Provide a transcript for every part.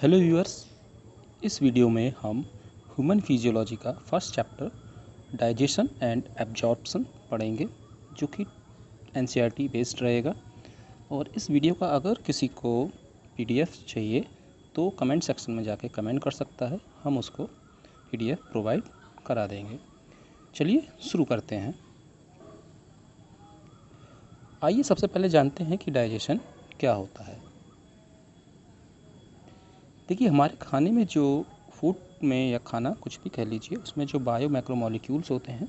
Hello viewers, इस video में हम ह्यूमन फिजियोलॉजी का first chapter digestion and absorption पढ़ेंगे, जो कि एनसीईआरटी बेस्ड रहेगा। और इस वीडियो का अगर किसी को पीडीएफ चाहिए तो कमेंट सेक्शन में जाके कमेंट कर सकता है, हम उसको पीडीएफ प्रोवाइड करा देंगे। चलिए शुरू करते हैं। आइए सबसे पहले जानते हैं कि डाइजेशन क्या होता है। देखिए, हमारे खाने में जो फूड में या खाना कुछ भी कह लीजिए, उसमें जो बायो मैक्रोमोलिक्यूल्स होते हैं,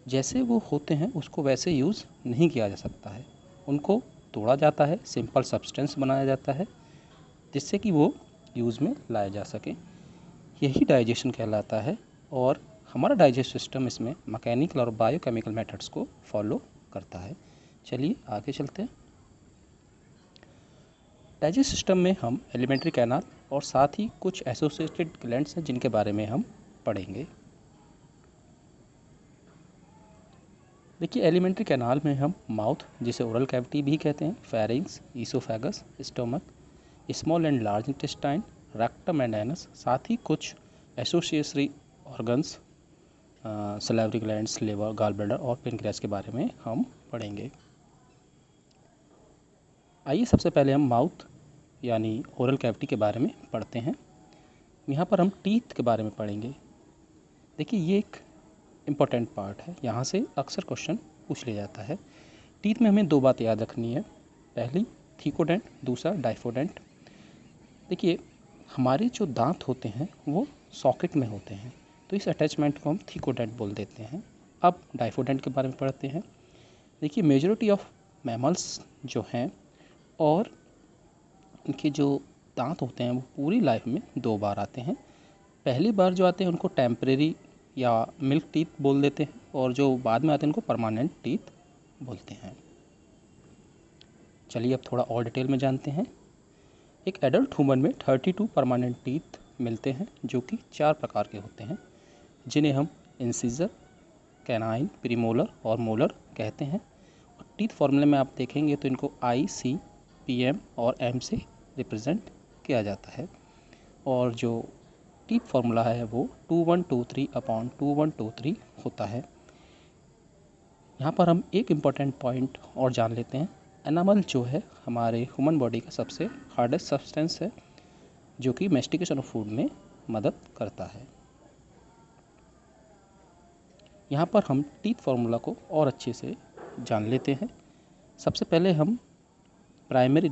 जैसे वो होते हैं उसको वैसे यूज़ नहीं किया जा सकता है। उनको तोड़ा जाता है, सिंपल सब्सटेंस बनाया जाता है जिससे कि वो यूज़ में लाया जा सके। यही डाइजेशन कहलाता है। और हमारा डाइजेस्ट सिस्टम इसमें मैकेनिकल और बायोकेमिकल मेथड्स को फॉलो करता है। चलिए आगे चलते हैं। डाइजेस्ट सिस्टम में हम एलिमेंट्री कैनाल और साथ ही कुछ एसोसिएटेड ग्लैंड्स हैं जिनके बारे में हम पढ़ेंगे। देखिए, एलिमेंट्री कैनाल में हम माउथ, जिसे ओरल कैविटी भी कहते हैं, pharynx, oesophagus, stomach, small and large intestine, rectum and anus, साथ ही कुछ associatory organs, salivary glands, liver, gall bladder और पेनक्रियास के बारे में हम पढ़ेंगे। आइए सबसे पहले हम माउथ यानी ओरल कैविटी के बारे में पढ़ते हैं। यहाँ पर हम टीथ के बारे में पढ़ेंगे। देखिए, ये एक इम्पॉर्टेंट पार्ट है, यहाँ से अक्सर क्वेश्चन पूछ लिया जाता है। टीथ में हमें दो बात याद रखनी है, पहली थीकोडेंट, दूसरा डाइफोडेंट। देखिए, हमारे जो दांत होते हैं वो सॉकेट में होते हैं, तो इस अटैचमेंट को हम थीकोडेंट बोल देते हैं। अब डाइफोडेंट के बारे में पढ़ते हैं। देखिए, मेजॉरिटी ऑफ मैमल्स जो हैं और उनके जो दांत होते हैं वो पूरी लाइफ में दो बार आते हैं। पहली बार जो आते हैं उनको टेम्परेरी या मिल्क टीथ बोल देते हैं, और जो बाद में आते हैं उनको परमानेंट टीथ बोलते हैं। चलिए अब थोड़ा और डिटेल में जानते हैं। एक एडल्ट ह्यूमन में 32 परमानेंट टीथ मिलते हैं, जो कि 4 प्रकार के होते हैं, जिन्हें हम इंसिजर, कैनाइन, प्रीमोलर और मोलर कहते हैं। और टीथ फॉर्मूले में आप देखेंगे तो इनको आई, सी, पी, एम और एम से रिप्रेजेंट किया जाता है। और जो टीथ फार्मूला है वो 2123/2123 होता है। यहाँ पर हम एक इम्पॉर्टेंट पॉइंट और जान लेते हैं। एनामल जो है हमारे ह्यूमन बॉडी का सबसे हार्डेस्ट सब्सटेंस है, जो कि मैस्टिकेशन ऑफ फूड में मदद करता है। यहाँ पर हम टीथ फार्मूला को और अच्छे से जान लेते हैं। सबसे पहले हम प्राइमरी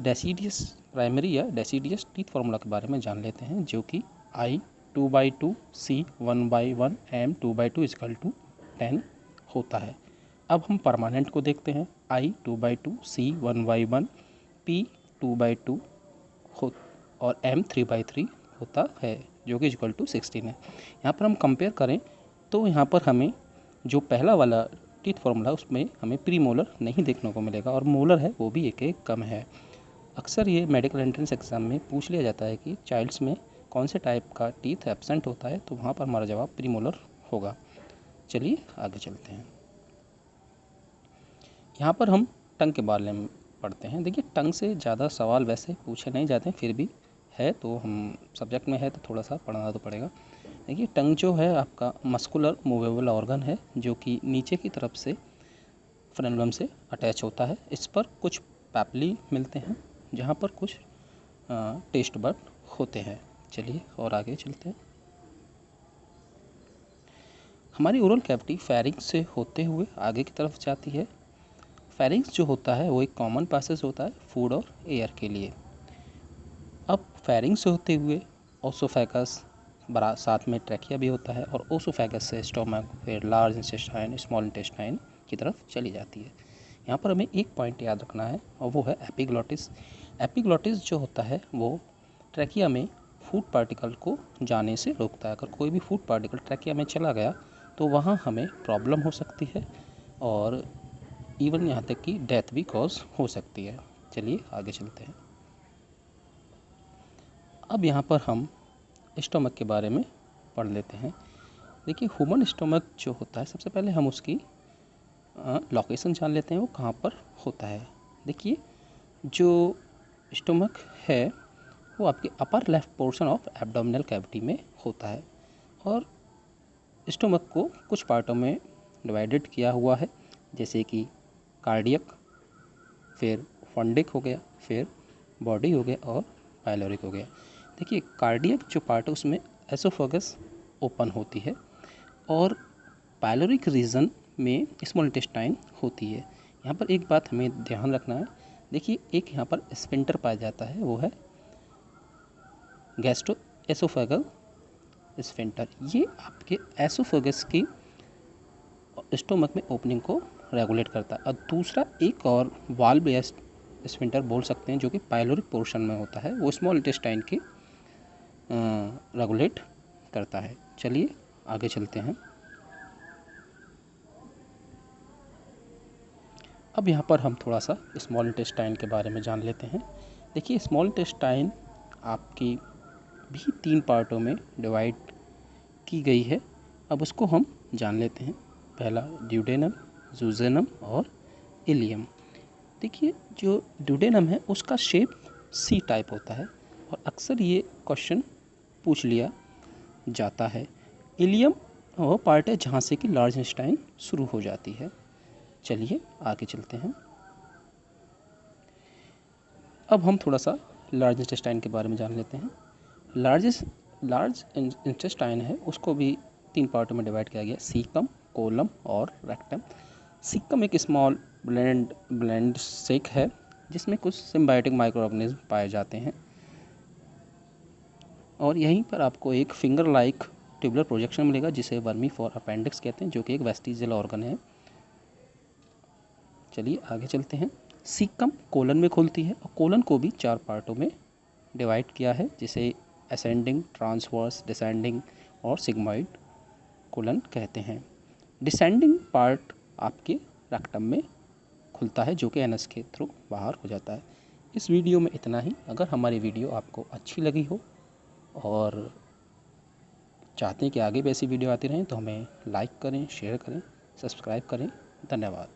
या डेसीडियस टीथ फार्मूला के बारे में जान लेते हैं, जो कि आई 2/2, सी 1/1, एम 2/2 = 10 होता है। अब हम परमानेंट को देखते हैं। आई 2/2, सी 1/1, पी 2/2 हो और एम 3/3 होता है, जो कि =16 है। यहाँ पर हम कंपेयर करें तो यहाँ पर हमें जो पहला वाला टीथ फार्मूला उसमें हमें प्री मोलर नहीं देखने को मिलेगा, और मोलर है वो भी एक कम है। अक्सर ये मेडिकल एंट्रेंस एग्ज़ाम में पूछ लिया जाता है कि चाइल्ड्स में कौन से टाइप का टीथ एब्सेंट होता है, तो वहाँ पर हमारा जवाब प्री मोलर होगा। चलिए आगे चलते हैं। यहाँ पर हम टंग के बारे में पढ़ते हैं। देखिए, टंग से ज़्यादा सवाल वैसे पूछे नहीं जाते हैं, फिर भी है तो हम सब्जेक्ट में है तो थोड़ा सा पढ़ना तो पड़ेगा। देखिए, टंग जो है आपका मस्कुलर मूवेबल ऑर्गन है, जो कि नीचे की तरफ से फ्रेनुलम से अटैच होता है। इस पर कुछ पैपली मिलते हैं, जहाँ पर कुछ टेस्ट बड होते हैं। चलिए और आगे चलते हैं। हमारी ओरल कैविटी फेरिंग्स से होते हुए आगे की तरफ जाती है। फेरिंग्स जो होता है वो एक कॉमन पैसेज होता है फूड और एयर के लिए। अब फेरिंग्स से होते हुए ओसोफेगस, बड़ा साथ में ट्रैकिया भी होता है, और ओसोफेगस से स्टोमक, फिर लार्ज इंटेस्टाइन, स्मॉल इंटेस्टाइन की तरफ चली जाती है। यहाँ पर हमें एक पॉइंट याद रखना है, और वो है एपिग्लॉटिस। एपिग्लॉटिस जो होता है वो ट्रैकिया में फूड पार्टिकल को जाने से रोकता है। अगर कोई भी फूड पार्टिकल ट्रैकिया में चला गया तो वहाँ हमें प्रॉब्लम हो सकती है, और इवन यहाँ तक कि डेथ भी कॉज हो सकती है। चलिए आगे चलते हैं। अब यहाँ पर हम स्टोमक के बारे में पढ़ लेते हैं। देखिए, ह्यूमन स्टोमक जो होता है, सबसे पहले हम उसकी लोकेशन जान लेते हैं, वो कहाँ पर होता है। देखिए, जो स्टोमक है वो आपके upper left portion of abdominal cavity में होता है। और स्टोमक को कुछ पार्टों में डिवाइडेड किया हुआ है, जैसे कि कार्डियक, फिर फंडिक हो गया, फिर बॉडी हो गया और पाइलोरिक हो गया। देखिए कार्डियक जो पार्ट है उसमें एसोफेगस ओपन होती है और पाइलोरिक रीजन में स्मॉल इंटेस्टाइन होती है। यहाँ पर एक बात हमें ध्यान रखना है, देखिए एक यहाँ पर स्फिंक्टर पाया जाता है, वो है गैस्ट्रो एसोफेगल स्फिंक्टर। ये आपके एसोफेगस की स्टोमक में ओपनिंग को रेगुलेट करता है। और दूसरा एक और वाल्व या स्फिंक्टर बोल सकते हैं जो कि पाइलोरिक पोर्शन में होता है, वो स्मॉल इंटेस्टाइन की रेगुलेट करता है। चलिए आगे चलते हैं। अब यहाँ पर हम थोड़ा सा स्मॉल इंटेस्टाइन के बारे में जान लेते हैं। देखिए स्मॉल इंटेस्टाइन आपकी भी 3 पार्टों में डिवाइड की गई है। अब उसको हम जान लेते हैं। पहला ड्यूडेनम, जूजेनम और इलियम। देखिए जो ड्यूडेनम है उसका शेप सी टाइप होता है और अक्सर ये क्वेश्चन पूछ लिया जाता है। इलियम वो पार्ट है जहाँ से कि लार्ज इंटेस्टाइन शुरू हो जाती है। चलिए आगे चलते हैं। अब हम थोड़ा सा लार्ज इंटेस्टाइन के बारे में जान लेते हैं। लार्ज इंटेस्टाइन है उसको भी 3 पार्टों में डिवाइड किया गया, सीकम, कोलम और रेक्टम। सीकम एक स्मॉल ब्लेंड सेक है जिसमें कुछ सिम्बायोटिक माइक्रो ऑर्गेनिज्म पाए जाते हैं और यहीं पर आपको एक फिंगर लाइक ट्यूबुलर प्रोजेक्शन मिलेगा जिसे वर्मी फॉर अपेंडिक्स कहते हैं, जो कि एक वेस्टिजियल ऑर्गन है। चलिए आगे चलते हैं। सीकम कोलन में खुलती है और कोलन को भी 4 पार्टों में डिवाइड किया है, जिसे असेंडिंग, ट्रांसवर्स, डिसेंडिंग और सिग्मॉइड कोलन कहते हैं। डिसेंडिंग पार्ट आपके रेक्टम में खुलता है जो कि एनस के थ्रू बाहर हो जाता है। इस वीडियो में इतना ही। अगर हमारी वीडियो आपको अच्छी लगी हो और चाहते हैं कि आगे भी ऐसी वीडियो आती रहें तो हमें लाइक करें, शेयर करें, सब्सक्राइब करें। धन्यवाद।